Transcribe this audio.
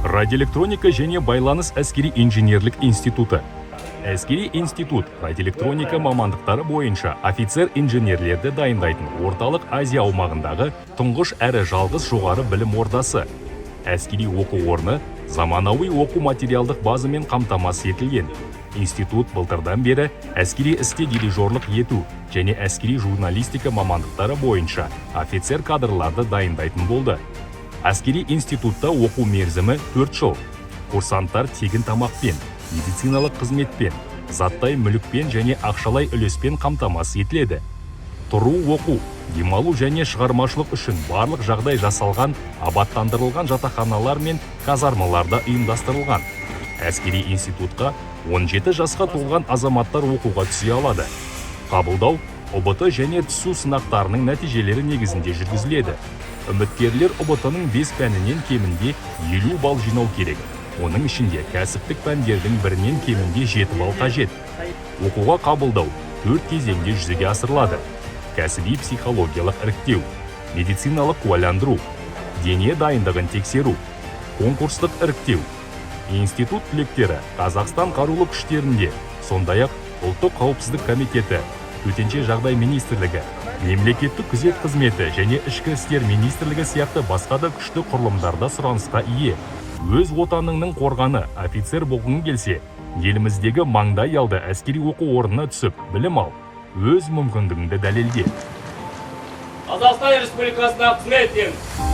Радиоэлектроника және байланыс әскери инженерлік институты. Әскери институт радиоэлектроника мамандықтары бойынша офицер-инженерлерді дайындайтын орталық Азия аумағындағы тұңғыш әрі жалғыз жоғары білім ордасы. Әскери оқу орны заманауи оқу материалдық базымен қамтамасыз етілген. Институт былтырдан бері әскери істе дирижерлік ету және әскери журналистика мамандықтары бойынша офицер кадрларды дайындайтын болды. Әскери институтта оқу мерзімі 4 жыл. Курсанттар тегін тамақпен, медициналық қызметпен, заттай мүлікпен және ақшалай үлеспен қамтамасыз етіледі. Тұру оқу, демалу және шығармашылық үшін барлық жағдай жасалған, абаттандырылған жатақханалар мен казармаларда ұйымдастырылған. Әскери институтқа 17 жасқа толған азаматтар оқуға түсе алады. Қабылдау ОБТ және түсу сынақтарының нәтижелері негізінде жүргізіледі. Үміткерлер ОБТ-ның 5 пәнінен кемінде 50 балл жинау керек. Оның ішінде кәсіптік пәндердің бірінен кемінде 7 балл қажет. Оқуға қабылдау 4 кезеңде жүзеге асырылады. Кәсіби психологиялық іріктеу, медициналық куәландыру, дене дайындығын тексеру, конкурстық іріктеу. Институт түлектері Қазақстан қарулы күштерінде, сондай-ақ ұлттық қауіпсіздік комитеті, төтенше жағдай министрлігі, мемлекеттік күзет қызметі және ішкі істер министрлігі сияқты басқа да күшті құрылымдарда сұранысқа ие. Өз отаныңның қорғаны офицер болғың келсе, еліміздегі маңдайалды әскери оқу орнына түсіп, білім ал, өз мүмкіндігіңді дәлелде. Қазақстан Республикасына қызмет етемін.